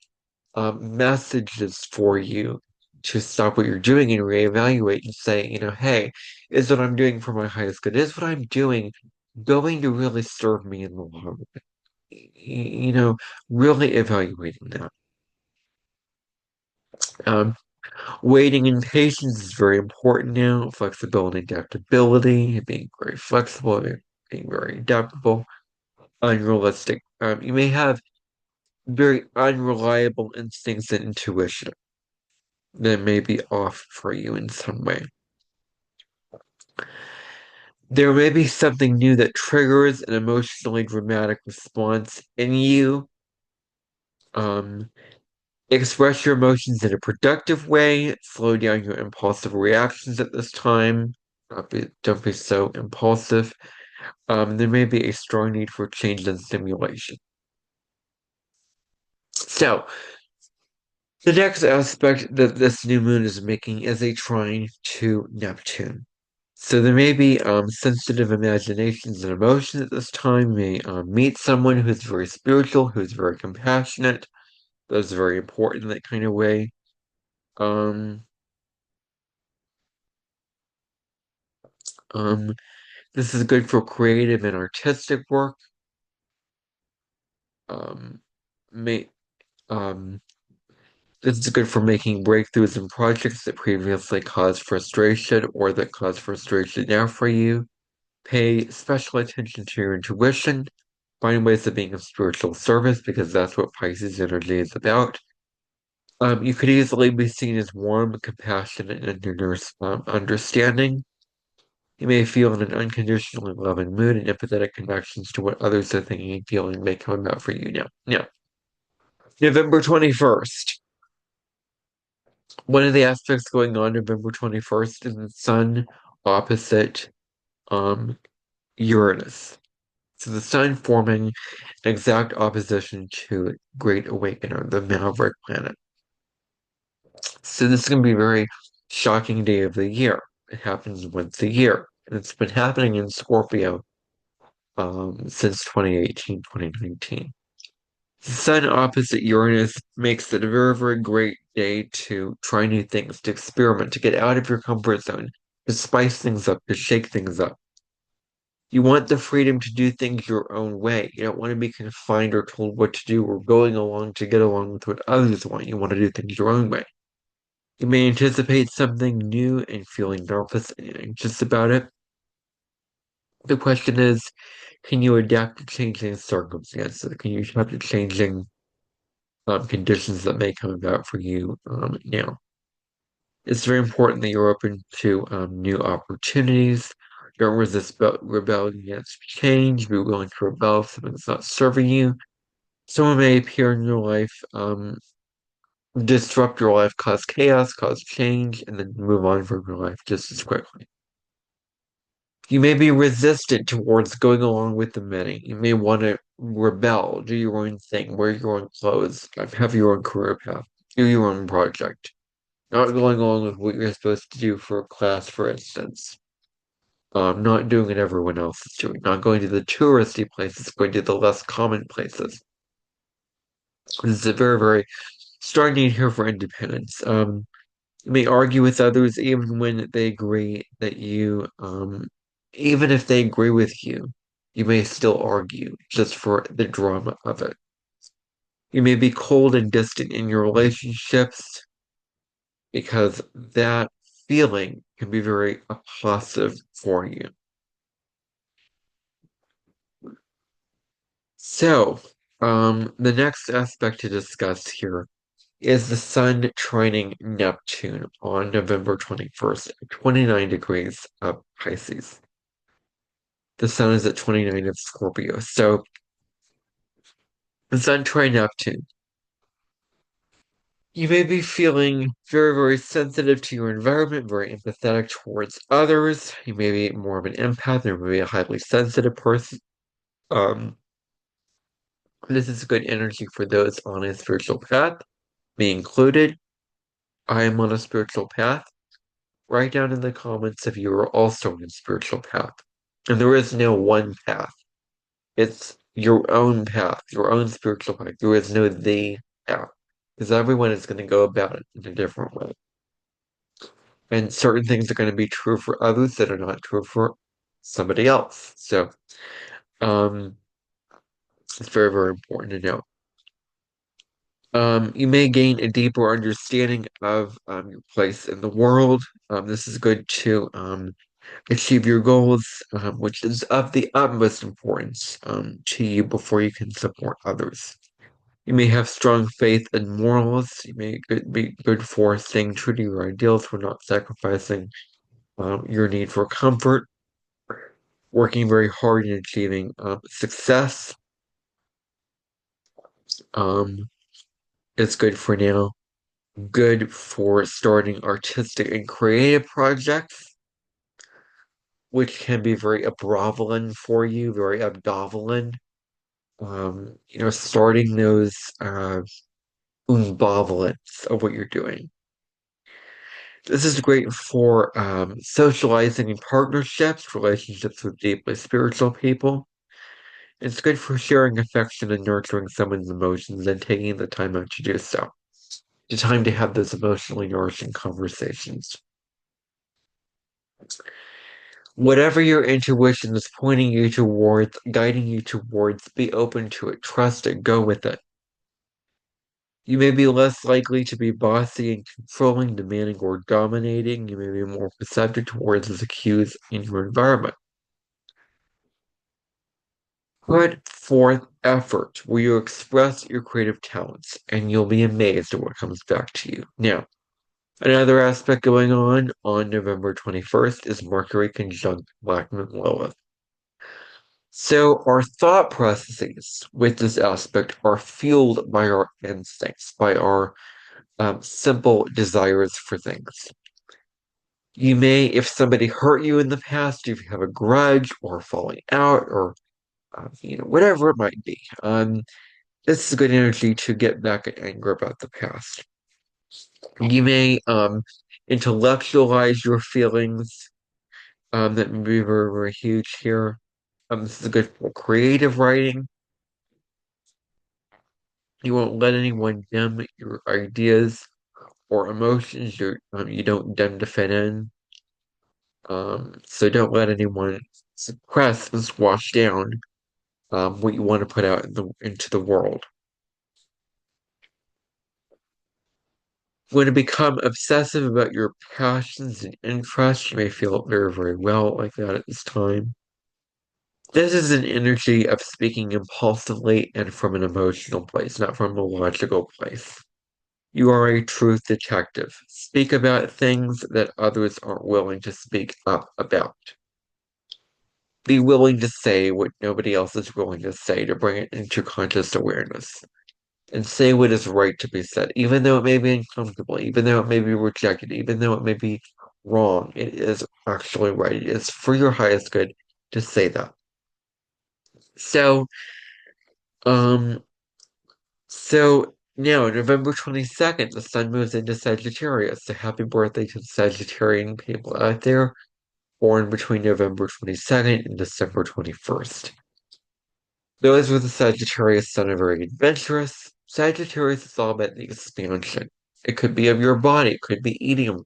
messages for you to stop what you're doing and reevaluate and say, hey, is what I'm doing for my highest good? Is what I'm doing going to really serve me in the long run? Really evaluating that. Um, Waiting and patience is very important now. Flexibility, adaptability, being very flexible, being very adaptable, unrealistic. You may have very unreliable instincts and intuition that may be off for you in some way. There may be something new that triggers an emotionally dramatic response in you. Um, Express your emotions in a productive way. Slow down your impulsive reactions at this time. Don't be so impulsive. There may be a strong need for change and stimulation. So, the next aspect that this new moon is making is a trine to Neptune. So there may be sensitive imaginations and emotions at this time. You may meet someone who's very spiritual, who's very compassionate. That's very important in that kind of way. Um, um, this is good for creative and artistic work. Um, may um, this is good for making breakthroughs in projects that previously caused frustration or that caused frustration now for you. Pay special attention to your intuition. Find ways of being of spiritual service because that's what Pisces energy is about. You could easily be seen as warm, compassionate, and understanding. You may feel in an unconditionally loving mood and empathetic connections to what others are thinking and feeling may come about for you now. Now, November 21st. One of the aspects going on November 21st is the sun opposite um, Uranus. So the sign forming an exact opposition to Great Awakener, the Maverick planet. So this is going to be a very shocking day of the year. It happens once a year, and it's been happening in Scorpio since 2018, 2019. The Sun opposite Uranus makes it a very, very great day to try new things, to experiment, to get out of your comfort zone, to spice things up, to shake things up. You want the freedom to do things your own way. You don't want to be confined or told what to do or going along to get along with what others want. You want to do things your own way. You may anticipate something new and feeling nervous and anxious about it. The question is, can you adapt to changing circumstances? Can you adapt to changing conditions that may come about for you now? It's very important that you're open to new opportunities. Don't resist rebelling against change. Be willing to rebel if something's not serving you. Someone may appear in your life, disrupt your life, cause chaos, cause change, and then move on from your life just as quickly. You may be resistant towards going along with the many. You may want to rebel, do your own thing, wear your own clothes, have your own career path, do your own project. Not going along with what you're supposed to do for a class, for instance. Not doing what everyone else is doing. Not going to the touristy places, going to the less common places. This is a very, very strong need here for independence. You may argue with others even when they agree that even if they agree with you, you may still argue just for the drama of it. You may be cold and distant in your relationships because that feeling can be very oppressive for you. So, the next aspect to discuss here is the Sun trining Neptune on November 21st, 29 degrees of Pisces. The Sun is at 29 of Scorpio. So, the Sun trine Neptune. You may be feeling very, very sensitive to your environment, very empathetic towards others. You may be more of an empath, or maybe a highly sensitive person. Um, this is good energy for those on a spiritual path, me included. I am on a spiritual path. Write down in the comments if you are also on a spiritual path. And there is no one path. It's your own path, your own spiritual path. There is no the path. Because everyone is going to go about it in a different way. And certain things are going to be true for others that are not true for somebody else. So, um, it's very, very important to know. You may gain a deeper understanding of your place in the world. This is good to achieve your goals, which is of the utmost importance to you before you can support others. You may have strong faith in morals. You may be good for staying true to your ideals, for not sacrificing your need for comfort, working very hard in achieving success. Um, it's good for now. Good for starting artistic and creative projects, which can be very abrovolin for you, very abdovolin. Starting those umbovolants of what you're doing. This is great for socializing in partnerships, relationships with deeply spiritual people. It's good for sharing affection and nurturing someone's emotions and taking the time out to do so. The time to have those emotionally nourishing conversations. Whatever your intuition is pointing you towards, guiding you towards, be open to it, trust it, go with it. You may be less likely to be bossy and controlling, demanding, or dominating. You may be more receptive towards the cues in your environment. Put forth effort where you express your creative talents, and you'll be amazed at what comes back to you. Now, another aspect going on November 21st is Mercury conjunct Blackman Lilith. So our thought processes with this aspect are fueled by our instincts, by our simple desires for things. You may, if somebody hurt you in the past, if you have a grudge or falling out or whatever it might be. This is good energy to get back at anger about the past. You may intellectualize your feelings. That may be very, very huge here. This is good for creative writing. You won't let anyone dim your ideas or emotions you don't deem to fit in. So don't let anyone suppress and squash down what you want to put out into the world. When you become obsessive about your passions and interests, you may feel very, very well like that at this time. This is an energy of speaking impulsively and from an emotional place, not from a logical place. You are a truth detective. Speak about things that others aren't willing to speak up about. Be willing to say what nobody else is willing to say to bring it into conscious awareness. And say what is right to be said, even though it may be uncomfortable, even though it may be rejected, even though it may be wrong. It is actually right. It is for your highest good to say that. So, um, so now November 22nd, the sun moves into Sagittarius. So happy birthday to the Sagittarian people out there born between November 22nd and December 21st. Those with the Sagittarius sun are very adventurous. Sagittarius is all about the expansion. It could be of your body, it could be eating,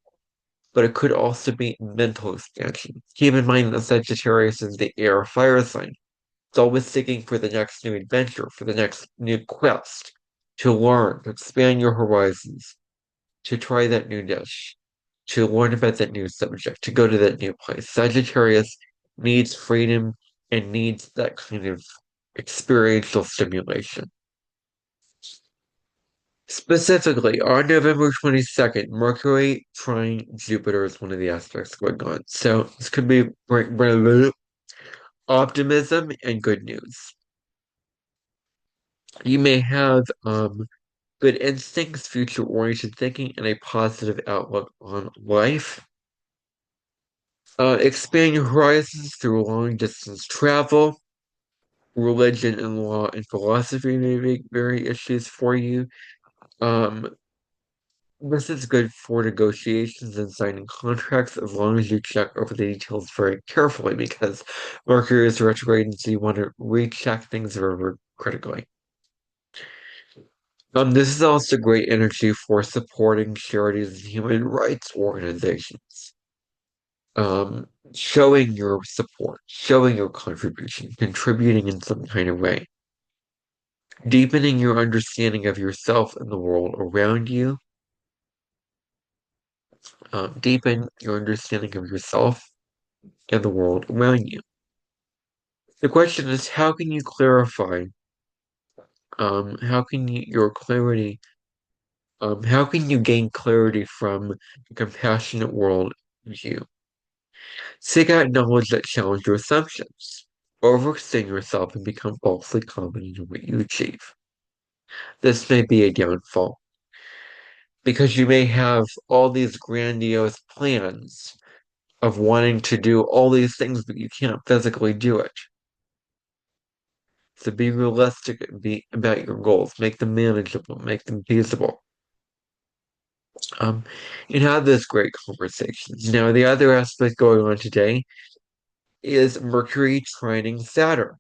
but it could also be mental expansion. Keep in mind that Sagittarius is the air fire sign. It's always seeking for the next new adventure, for the next new quest, to learn, to expand your horizons, to try that new dish, to learn about that new subject, to go to that new place. Sagittarius needs freedom and needs that kind of experiential stimulation. Specifically, on November 22nd, Mercury trine Jupiter is one of the aspects going on. So this could be optimism and good news. You may have good instincts, future-oriented thinking, and a positive outlook on life. Expand your horizons through long-distance travel. Religion and law and philosophy may be very issues for you. Um, This is good for negotiations and signing contracts as long as you check over the details very carefully because Mercury is retrograde and so you want to recheck things very critically. This is also great energy for supporting charities and human rights organizations. Showing your support, showing your contribution, contributing in some kind of way, deepening your understanding of yourself and the world around you, deepen your understanding of yourself and the world around you. The question is, how can you clarify, how can your clarity, how can you gain clarity from a compassionate world view? Seek out knowledge that challenges your assumptions. Overextend yourself and become falsely confident in what you achieve. This may be a downfall because you may have all these grandiose plans of wanting to do all these things, but you can't physically do it. So be realistic and be about your goals. Make them manageable. Make them feasible. Um, and have those great conversations. Now, the other aspect going on today is Mercury trining Saturn.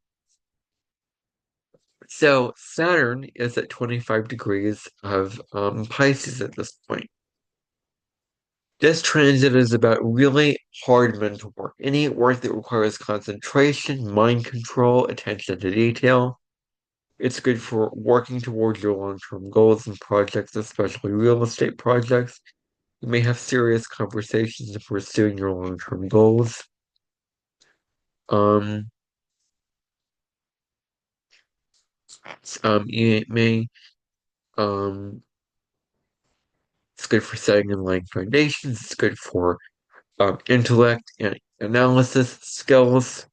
So Saturn is at 25 degrees of Pisces at this point. This transit is about really hard mental work. Any work that requires concentration, mind control, attention to detail. It's good for working towards your long-term goals and projects, especially real estate projects. You may have serious conversations in pursuing your long-term goals. Um, you may, um, it's good for setting and laying foundations. It's good for intellect and analysis skills.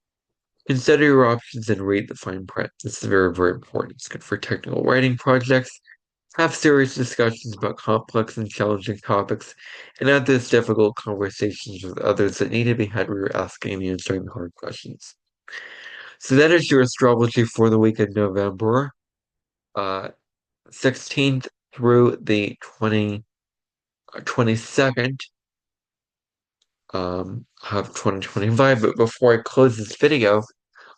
Consider your options and read the fine print. This is very, very important. It's good for technical writing projects. have serious discussions about complex and challenging topics, and have those difficult conversations with others that need to be had when you're asking and answering hard questions. So that is your astrology for the week of November, 16th through the 22nd of 2025. But before I close this video,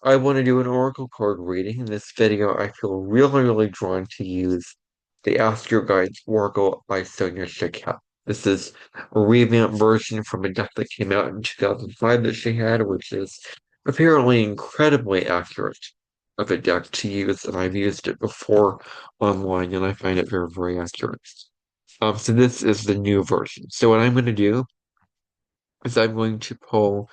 I want to do an oracle card reading. In this video, I feel really, really drawn to use the Ask Your Guides Oracle by Sonia Shakep. This is a revamped version from a deck that came out in 2005 that she had, which is apparently incredibly accurate of a deck to use, and I've used it before online, and I find it very, very accurate. So this is the new version. So what I'm going to do is I'm going to pull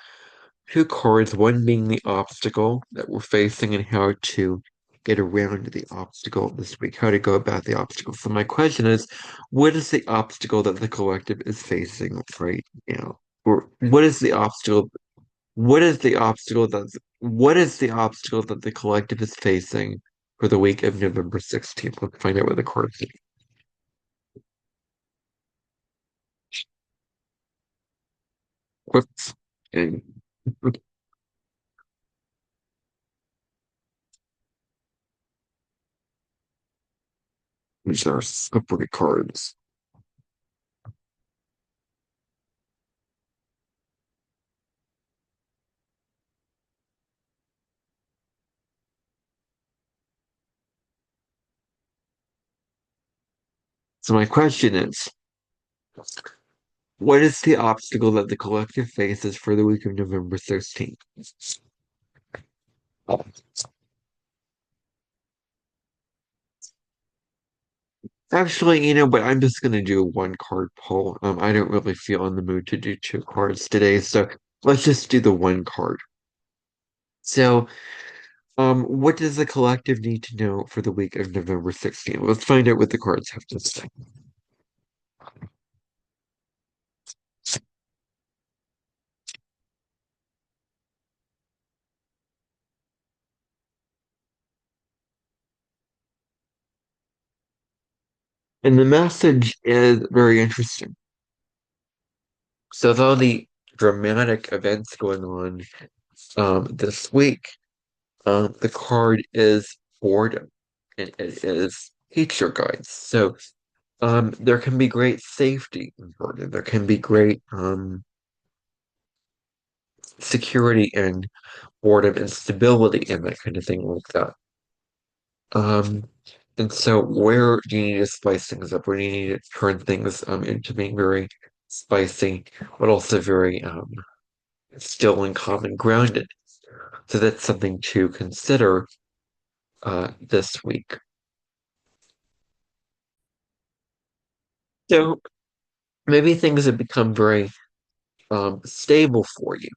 two cards, one being the obstacle that we're facing and how to get around the obstacle this week, how to go about the obstacle. So my question is, what is the obstacle that the collective is facing right now? Or what is the obstacle? What is the obstacle that the collective is facing for the week of November 16th? Let's find out what the cards say. Whoops. And these are slippery cards. So my question is, what is the obstacle that the collective faces for the week of November 16th? Actually, but I'm just gonna do a one card pull. I don't really feel in the mood to do two cards today, so let's just do the one card. So, what does the collective need to know for the week of November 16th? Let's find out what the cards have to say. And the message is very interesting. So, with all the dramatic events going on this week, the card is boredom, and it is teacher guides. So there can be great safety in boredom. There can be great security in boredom and stability and that kind of thing like that. Um, and so where do you need to spice things up? Where do you need to turn things into being very spicy, but also very still and calm and grounded? So that's something to consider this week. So maybe things have become very stable for you,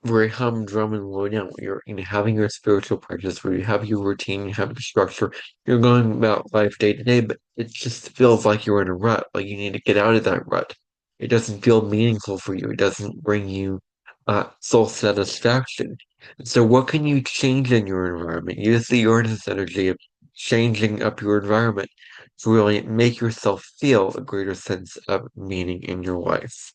very humdrum and low down. You're having your spiritual practice where you have your routine, you have your structure, you're going about life day to day, but it just feels like you're in a rut, like you need to get out of that rut. It doesn't feel meaningful for you. It doesn't bring you soul satisfaction. So what can you change in your environment? Use the Uranus energy of changing up your environment to really make yourself feel a greater sense of meaning in your life.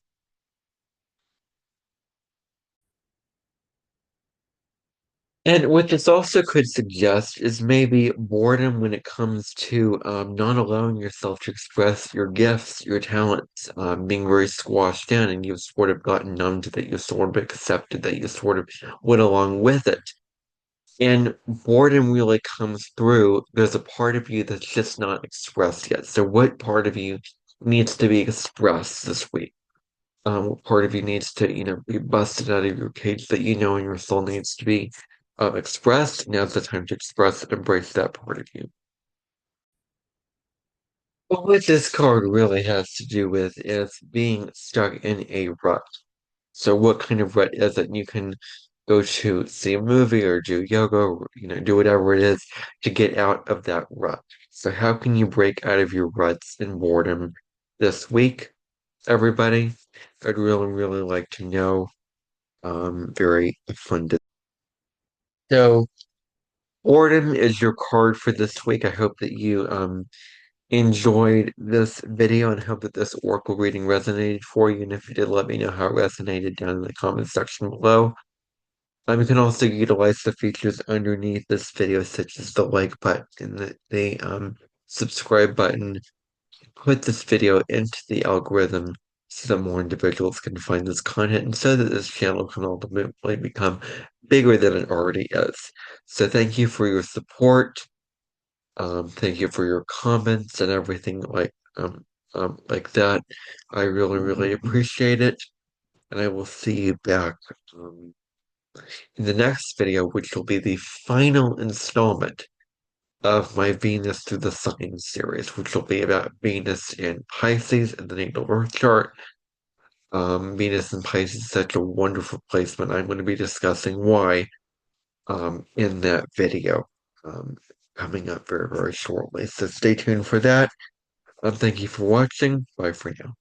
And what this also could suggest is maybe boredom when it comes to not allowing yourself to express your gifts, your talents, being very squashed down, and you've sort of gotten numb to that, you've sort of accepted that, you sort of went along with it. And boredom really comes through. There's a part of you that's just not expressed yet. So, what part of you needs to be expressed this week? Part of you needs to, be busted out of your cage that you know in your soul needs to be expressed. Now's the time to express and embrace that part of you. But what this card really has to do with is being stuck in a rut. So what kind of rut is it? You can go to see a movie or do yoga or, do whatever it is to get out of that rut. So how can you break out of your ruts and boredom this week, everybody? I'd really, really like to know. Very fun. So Boredom is your card for this week. I hope that you enjoyed this video and hope that this oracle reading resonated for you. And if you did, let me know how it resonated down in the comment section below. You can also utilize the features underneath this video, such as the like button and the subscribe button. Put this video into the algorithm so that more individuals can find this content and so that this channel can ultimately become bigger than it already is. So thank you for your support. Thank you for your comments and everything like that. I really, really appreciate it. And I will see you back um, in the next video, which will be the final installment of my Venus through the Signs series, which will be about Venus in Pisces in the natal birth chart. Venus in Pisces is such a wonderful placement. I'm going to be discussing why in that video coming up very, very shortly. So stay tuned for that. Thank you for watching. Bye for now.